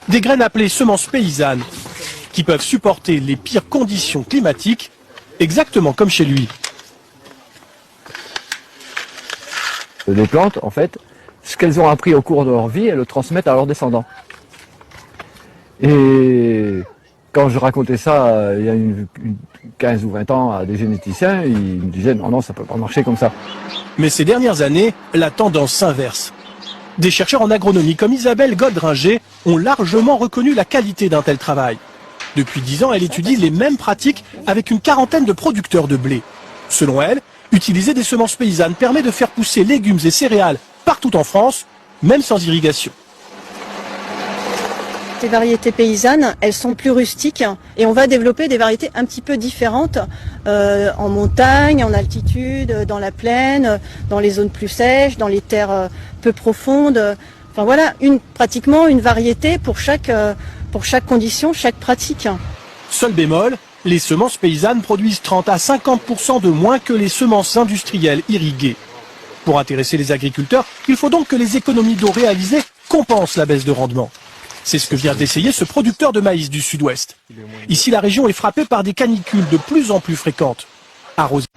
Des graines appelées semences paysannes, qui peuvent supporter les pires conditions climatiques, exactement comme chez lui. Les plantes, en fait, ce qu'elles ont appris au cours de leur vie, elles le transmettent à leurs descendants. Et quand je racontais ça il y a 15 ou 20 ans à des généticiens, ils me disaient non, ça peut pas marcher comme ça. Mais ces dernières années, la tendance s'inverse. Des chercheurs en agronomie comme Isabelle Goldringer ont largement reconnu la qualité d'un tel travail. Depuis 10 ans, elle étudie les mêmes pratiques avec une quarantaine de producteurs de blé. Selon elle, utiliser des semences paysannes permet de faire pousser légumes et céréales partout en France, même sans irrigation. Les variétés paysannes, elles sont plus rustiques et on va développer des variétés un petit peu différentes en montagne, en altitude, dans la plaine, dans les zones plus sèches, dans les terres peu profondes. Enfin voilà, pratiquement une variété pour chaque condition, chaque pratique. Seul bémol, les semences paysannes produisent 30 à 50% de moins que les semences industrielles irriguées. Pour intéresser les agriculteurs, il faut donc que les économies d'eau réalisées compensent la baisse de rendement. C'est ce que vient d'essayer ce producteur de maïs du sud-ouest. Ici, la région est frappée par des canicules de plus en plus fréquentes. Arrosé